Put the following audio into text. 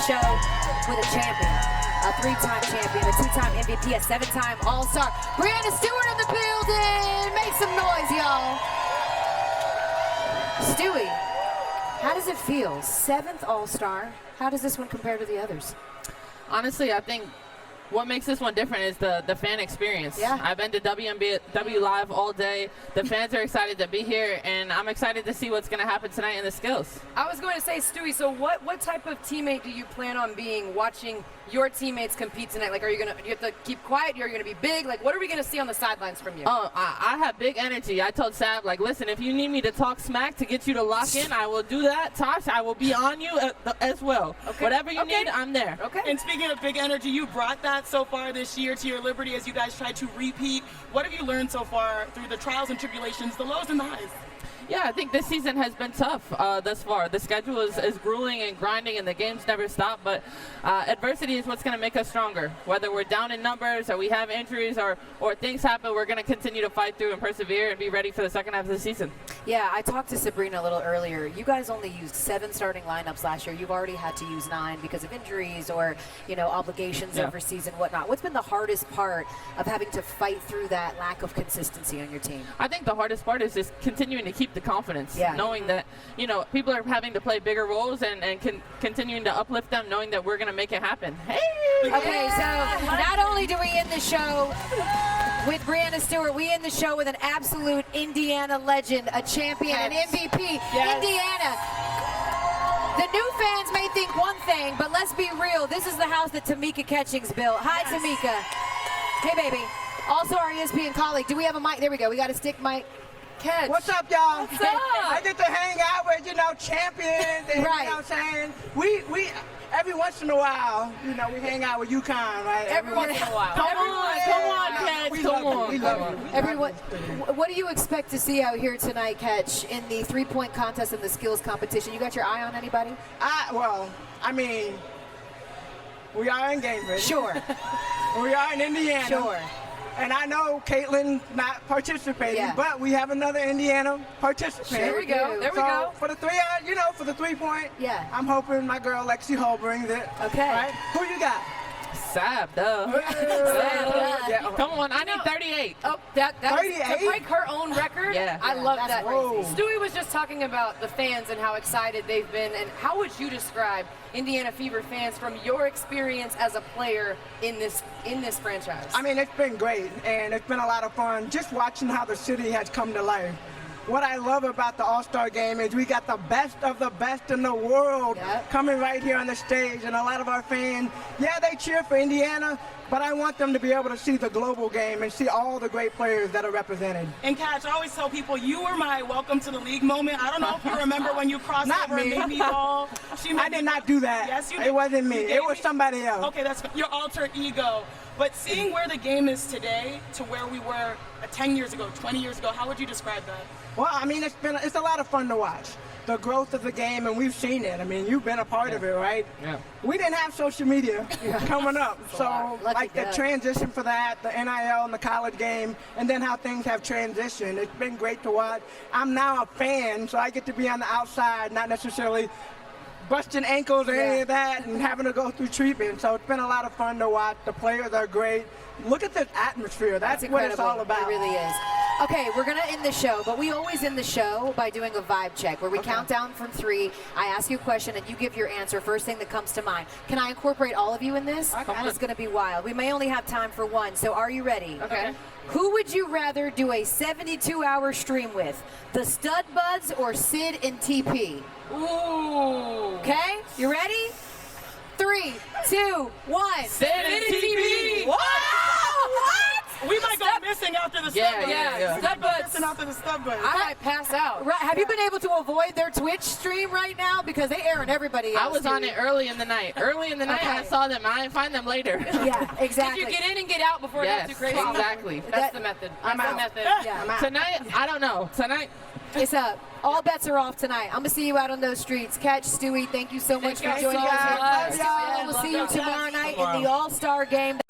show with a champion, a 3-time champion, a 2-time MVP, a 7-time All-Star. Breanna Stewart in the building. Make some noise, y'all. Stewie, how does it feel? 7th All-Star. How does this one compare to the others? Honestly, I think what makes this one different is the fan experience. Yeah. I've been to WNBA Live all day. The fans are excited to be here, and I'm excited to see what's going to happen tonight in the skills. I was going to say, Stewie, so what type of teammate do you plan on being watching your teammates compete tonight? Like, you have to keep quiet? You're going to be big? Like, what are we going to see on the sidelines from you? Oh, I have big energy. I told Sab, like, listen, if you need me to talk smack to get you to lock in, I will do that. Tosh, I will be on you as well. Okay. Whatever you need, I'm there. Okay. And speaking of big energy, you brought that so far this year to your Liberty as you guys try to repeat. What have you learned so far through the trials and tribulations, the lows and the highs? Yeah, I think this season has been tough thus far. The schedule is grueling and grinding, and the games never stop. But adversity is what's going to make us stronger. Whether we're down in numbers or we have injuries or things happen, we're going to continue to fight through and persevere and be ready for the second half of the season. Yeah, I talked to Sabrina a little earlier. You guys only used 7 starting lineups last year. You've already had to use 9 because of injuries or, obligations overseas and whatnot. What's been the hardest part of having to fight through that lack of consistency on your team? I think the hardest part is just continuing to keep the confidence, Yeah. knowing that, people are having to play bigger roles and continuing to uplift them, knowing that we're going to make it happen. Hey! Okay, so not only do we end the show with Breanna Stewart, we end the show with an absolute Indiana legend, a champion, an MVP. Yes. Indiana. The new fans may think one thing, but let's be real. This is the house that Tamika Catchings built. Hi, Yes. Tamika. Hey, baby. Also our ESPN colleague. Do we have a mic? There we go. We got a stick mic. Catch. What's up, y'all? What's up? I get to hang out with, champions. And, Right. You know what I'm saying? We every once in a while, we hang out with UConn, right? Every once in a while. Come on, Catch. We Come love on. you. We love you. Everyone, what do you expect to see out here tonight, Catch, in the 3-point contest and the skills competition? You got your eye on anybody? We are in Cambridge. Sure. We are in Indiana. Sure. And I know Caitlin's not participating, Yeah. but we have another Indiana participating. There we go. There we So go. for the for the 3-point, Yeah. I'm hoping my girl Lexi Hull brings it. Okay. Right? Who you got? Sab, duh. Yeah. Come on, I need 38. Oh, that is, 38? to break her own record. Yeah. I love That's that. crazy. Stewie was just talking about the fans and how excited they've been. And how would you describe Indiana Fever fans from your experience as a player in this franchise? It's been great, and it's been a lot of fun just watching how the city has come to life. What I love about the All-Star game is we got the best of the best in the world Yep. coming right here on the stage, and a lot of our fans, they cheer for Indiana, but I want them to be able to see the global game and see all the great players that are represented. And Catch, I always tell people you were my welcome to the league moment. I don't know if you remember when you crossed Not over and me. made me ball. I did not do that. Yes, you did. It wasn't me. You gave It was somebody else. Okay, that's your alter ego. But seeing where the game is today to where we were 10 years ago, 20 years ago, how would you describe that? Well, it's a lot of fun to watch. The growth of the game, and we've seen it. You've been a part of it, right? Yeah. We didn't have social media coming up. So, Lucky the duck. transition for that, the NIL and the college game, and then how things have transitioned. It's been great to watch. I'm now a fan, so I get to be on the outside, not necessarily busting ankles or any of that and having to go through treatment. So it's been a lot of fun to watch. The players are great. Look at this atmosphere. That's what incredible. it's all about. It really is. Okay, we're going to end the show, but we always end the show by doing a vibe check where we count down from 3. I ask you a question, and you give your answer, first thing that comes to mind. Can I incorporate all of you in this? on. It's going to be wild. We may only have time for one, so are you ready? Okay. Who would you rather do a 72-hour stream with, the Stud Buds or Sid and TP? Ooh. Okay, you ready? 3, 2, 1. Sid and TP. What? We might go missing after the Yeah, stub buds. yeah. Stub buds. Missing after the stub buds. I might pass out. Right, have you been able to avoid their Twitch stream right now? Because they airing everybody else. I was on it early in the night. I saw them. I didn't find them later. Yeah, exactly. Did you get in and get out before it Yes, got too crazy? exactly. That's the method. That's the method. Yeah. Tonight, I don't know. Tonight, It's up. All bets are off tonight. I'm going to see you out on those streets. Catch, Stewie, thank you so much for you joining so us here. much. Stewie, we'll see you tomorrow night in the All-Star game.